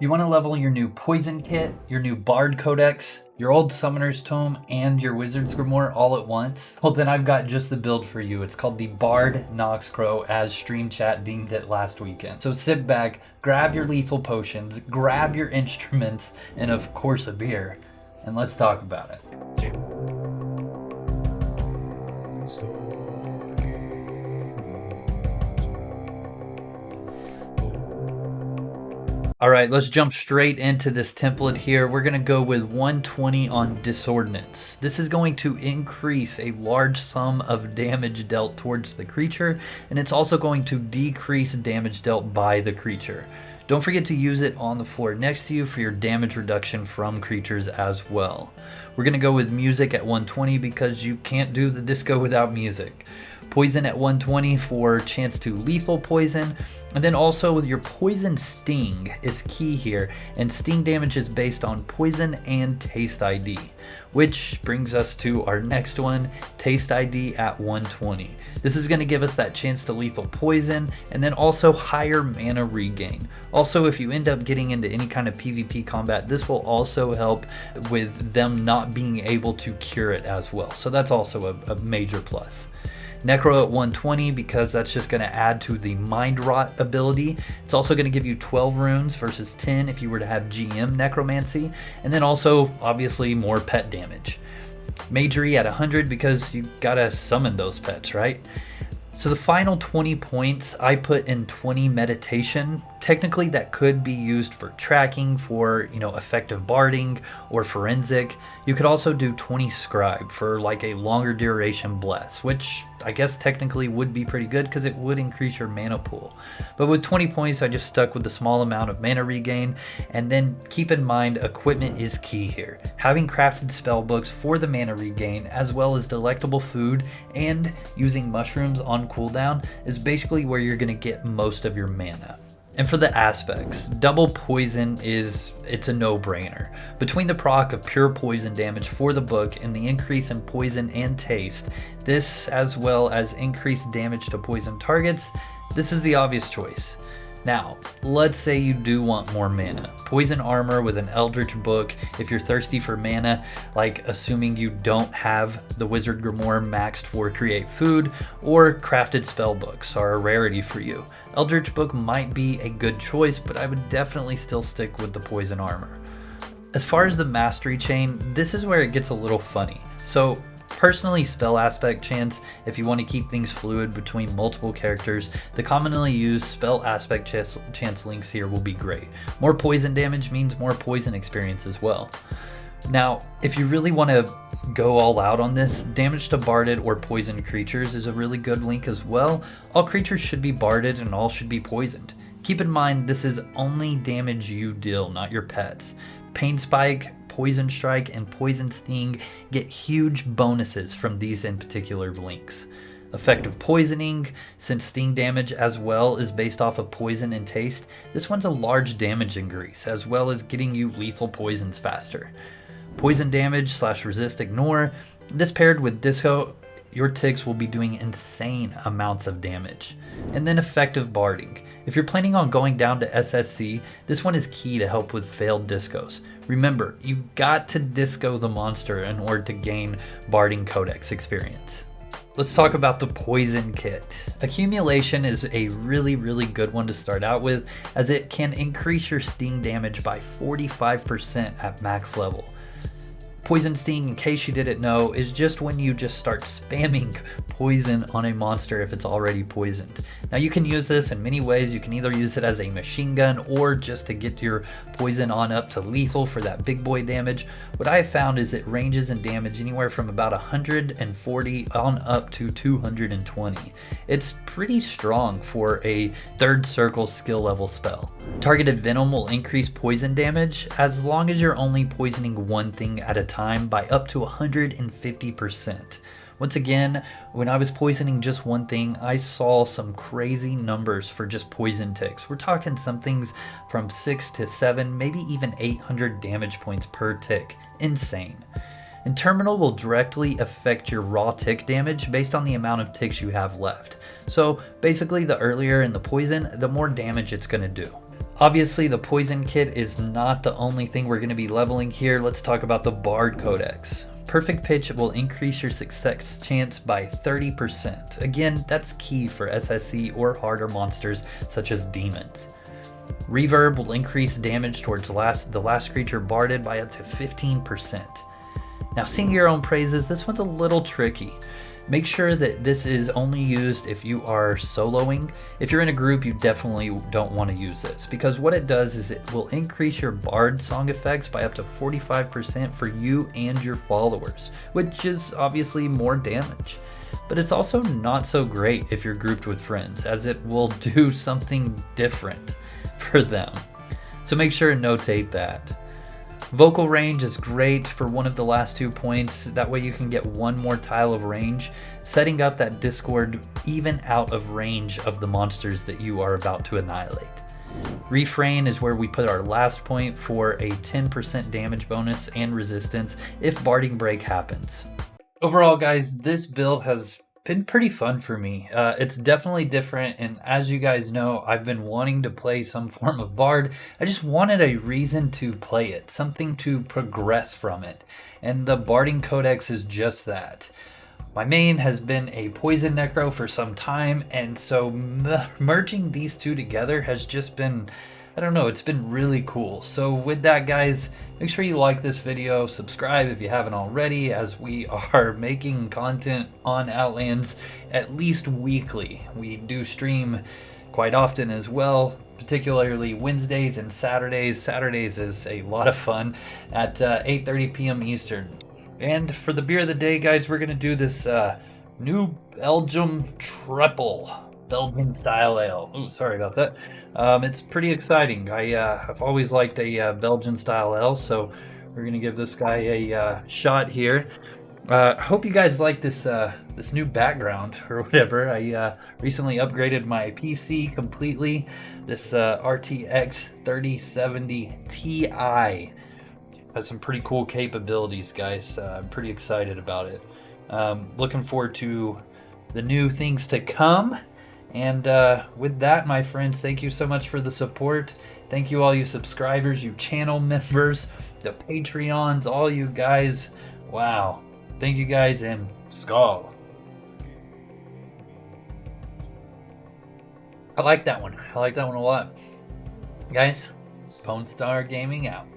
You want to level your new Poison Kit, your new Bard Codex, your old Summoner's Tome, and your Wizard's Grimoire all at once? Well, then I've got just the build for you. It's called the Bard Noxcro, as Stream Chat deemed it last weekend. So sit back, grab your lethal potions, grab your instruments, and of course a beer, and let's talk about it. All right, let's jump straight into this template here. We're gonna go with 120 on Disordinance. This is going to increase a large sum of damage dealt towards the creature, and it's also going to decrease damage dealt by the creature. Don't forget to use it on the floor next to you for your damage reduction from creatures as well. We're gonna go with music at 120 because you can't do the disco without music. Poison at 120 for chance to lethal poison, and then also your poison sting is key here, and sting damage is based on poison and taste ID, which brings us to our next one, taste ID at 120. This is going to give us that chance to lethal poison and then also higher mana regain. Also, if you end up getting into any kind of PvP combat, this will also help with them not being able to cure it as well, so that's also a major plus. Necro at 120 because that's just going to add to the Mind Rot ability. It's also going to give you 12 runes versus 10 if you were to have GM Necromancy, and then also obviously more pet damage. Magery at 100 because you gotta summon those pets, right? So the final 20 points I put in 20 meditation. Technically that could be used for tracking, for effective barding or forensic. You could also do 20 scribe for like a longer duration bless, which I guess technically would be pretty good because it would increase your mana pool. But with 20 points I just stuck with the small amount of mana regain, and then keep in mind equipment is key here. Having crafted spell books for the mana regain as well as delectable food and using mushrooms on cooldown is basically where you're going to get most of your mana. And for the aspects, double poison it's a no-brainer. Between the proc of pure poison damage for the book and the increase in poison and taste, this as well as increased damage to poison targets, this is the obvious choice. Now, let's say you do want more mana. Poison armor with an Eldritch book if you're thirsty for mana, like assuming you don't have the Wizard Grimoire maxed for create food, or crafted spell books are a rarity for you. Eldritch book might be a good choice, but I would definitely still stick with the poison armor. As far as the mastery chain, this is where it gets a little funny. So personally, spell aspect chance, if you want to keep things fluid between multiple characters, the commonly used spell aspect chance links here will be great. More poison damage means more poison experience as well. Now, if you really want to go all out on this, damage to barded or poisoned creatures is a really good link as well. All creatures should be barded and all should be poisoned. Keep in mind this is only damage you deal, not your pets. Pain Spike, Poison Strike, and Poison Sting get huge bonuses from these in particular links. Effective poisoning, since sting damage as well is based off of poison and taste, this one's a large damage increase as well as getting you lethal poisons faster. Poison damage / resist ignore, this paired with disco, your ticks will be doing insane amounts of damage. And then effective barding. If you're planning on going down to SSC, this one is key to help with failed discos. Remember, you've got to disco the monster in order to gain barding codex experience. Let's talk about the poison kit. Accumulation is a really good one to start out with, as it can increase your sting damage by 45% at max level. Poison Sting, in case you didn't know, is just when you just start spamming poison on a monster if it's already poisoned. Now you can use this in many ways. You can either use it as a machine gun or just to get your poison on up to lethal for that big boy damage. What I have found is it ranges in damage anywhere from about 140 on up to 220. It's pretty strong for a third circle skill level spell. Targeted Venom will increase poison damage as long as you're only poisoning one thing at a time by up to 150%. Once again, when I was poisoning just one thing, I saw some crazy numbers for just poison ticks. We're talking some things from 6 to 7, maybe even 800 damage points per tick. Insane. And Terminal will directly affect your raw tick damage based on the amount of ticks you have left. So basically, the earlier in the poison, the more damage it's going to do. Obviously, the poison kit is not the only thing we're going to be leveling here. Let's talk about the Bard Codex. Perfect pitch will increase your success chance by 30%. Again, that's key for SSC or harder monsters such as demons. Reverb will increase damage towards the last creature barded by up to 15%. Now, sing your own praises, this one's a little tricky. Make sure that this is only used if you are soloing. If you're in a group, you definitely don't want to use this, because what it does is it will increase your bard song effects by up to 45% for you and your followers, which is obviously more damage. But it's also not so great if you're grouped with friends, as it will do something different for them. So make sure to notate that. Vocal range is great for one of the last 2 points. That way you can get one more tile of range, setting up that discord even out of range of the monsters that you are about to annihilate. Refrain is where we put our last point for a 10% damage bonus and resistance if Barding Break happens. Overall, guys, this build has been pretty fun for me. It's definitely different, and as you guys know, I've been wanting to play some form of Bard. I just wanted a reason to play it, something to progress from it, and the Barding Codex is just that. My main has been a Poison Necro for some time, and so merging these two together has just been, I don't know, it's been really cool. So with that, guys, make sure you like this video, subscribe if you haven't already, as we are making content on Outlands at least weekly. We do stream quite often as well, particularly Wednesdays and Saturdays. Saturdays is a lot of fun at 8:30 p.m. Eastern. And for the beer of the day, guys, we're going to do this new Belgium triple Belgian style ale. Ooh, sorry about that. It's pretty exciting. I've always liked a Belgian style ale, so we're gonna give this guy a shot here. Hope you guys like this this new background or whatever. I recently upgraded my PC completely. This RTX 3070 Ti has some pretty cool capabilities, guys. I'm pretty excited about it. Looking forward to the new things to come. And with that, my friends, thank you so much for the support. Thank you all you subscribers, you channel members, the Patreons, all you guys. Wow. Thank you guys, and Skull. I like that one. I like that one a lot. Guys, Pone Star Gaming out.